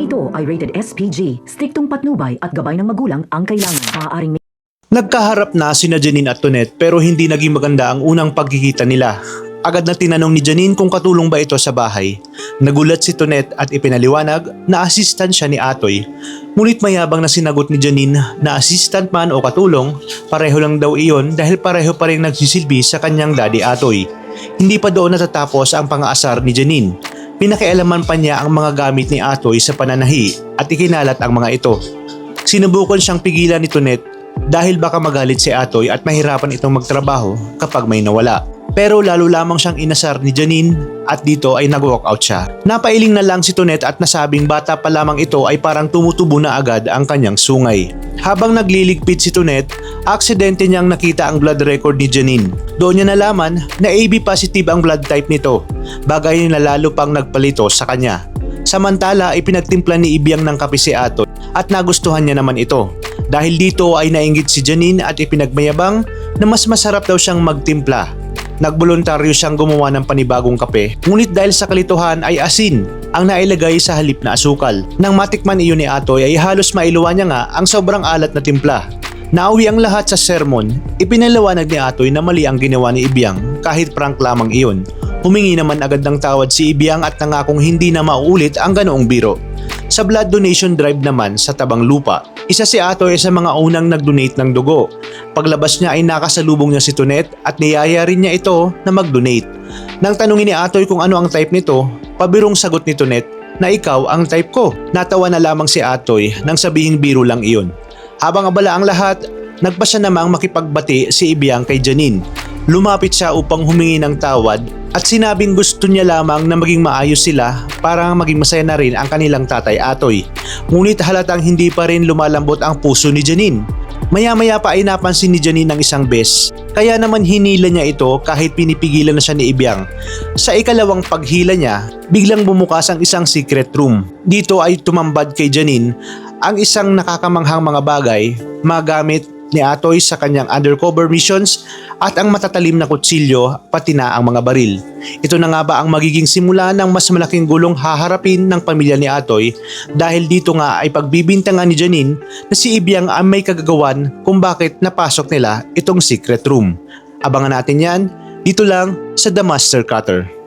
Talang ito ay rated SPG. Striktong patnubay at gabay ng magulang ang kailangan. Maaaring Nagkaharap na sina Janine at Tonet pero hindi naging maganda ang unang pagkikita nila. Agad na tinanong ni Janine kung katulong ba ito sa bahay. Nagulat si Tonet at ipinaliwanag na assistant siya ni Atoy. Ngunit mayabang na sinagot ni Janine na assistant man o katulong, pareho lang daw iyon dahil pareho pa rin nagsisilbi sa kanyang daddy Atoy. Hindi pa doon natatapos ang pang-aasar ni Janine. Pinakialaman pa niya ang mga gamit ni Atoy sa pananahi at ikinalat ang mga ito. Sinubukan siyang pigilan ni Tonet dahil baka magalit si Atoy at mahirapan itong magtrabaho kapag may nawala. Pero lalo lamang siyang inasar ni Janine at dito ay nag-walkout siya. Napailing na lang si Tonet at nasabing bata pa lamang ito ay parang tumutubo na agad ang kanyang sungay. Habang nagliligpit si Tonet, aksidente niyang nakita ang blood record ni Janine. Doon niya nalaman na AB positive ang blood type nito, bagay na lalo pang nagpalito sa kanya. Samantala, ipinagtimpla ni Ibiang ng kape si Atoy at nagustuhan niya naman ito. Dahil dito ay nainggit si Janine at ipinagmayabang na mas masarap daw siyang magtimpla. Nagboluntaryo siyang gumawa ng panibagong kape, ngunit dahil sa kalituhan ay asin ang nailagay sa halip na asukal. Nang matikman iyon ni Atoy ay halos mailuwa niya nga ang sobrang alat na timpla. Nauwi ang lahat sa sermon, ipinaliwanag ni Atoy na mali ang ginawa ni Ibiang kahit prank lamang iyon. Humingi naman agad ng tawad si Ibiang at nangakong hindi na mauulit ang ganoong biro. Sa blood donation drive naman sa Tabang Lupa, isa si Atoy sa mga unang nag-donate ng dugo. Paglabas niya ay nakasalubong niya si Tonet at niyaya rin niya ito na mag-donate. Nang tanungin ni Atoy kung ano ang type nito, pabirong sagot ni Tonet na ikaw ang type ko. Natawa na lamang si Atoy nang sabihing biro lang iyon. Habang abala ang lahat, nagpa siya namang makipagbati si Ibiang kay Janine. Lumapit siya upang humingi ng tawad at sinabing gusto niya lamang na maging maayos sila para maging masaya na rin ang kanilang tatay Atoy. Ngunit halatang hindi pa rin lumalambot ang puso ni Janine. Maya-maya pa ay napansin ni Janine ang isang bes, kaya naman hinila niya ito kahit pinipigilan na siya ni Ibiang. Sa ikalawang paghila niya, biglang bumukas ang isang secret room. Dito ay tumambad kay Janine ang isang nakakamanghang mga bagay, magamit ni Atoy sa kanyang undercover missions at ang matatalim na kutsilyo pati na ang mga baril. Ito na nga ba ang magiging simula ng mas malaking gulong haharapin ng pamilya ni Atoy dahil dito nga ay pagbibintangan ni Janine na si Ibiang ang may kagagawan kung bakit napasok nila itong secret room. Abangan natin yan dito lang sa The Master Cutter.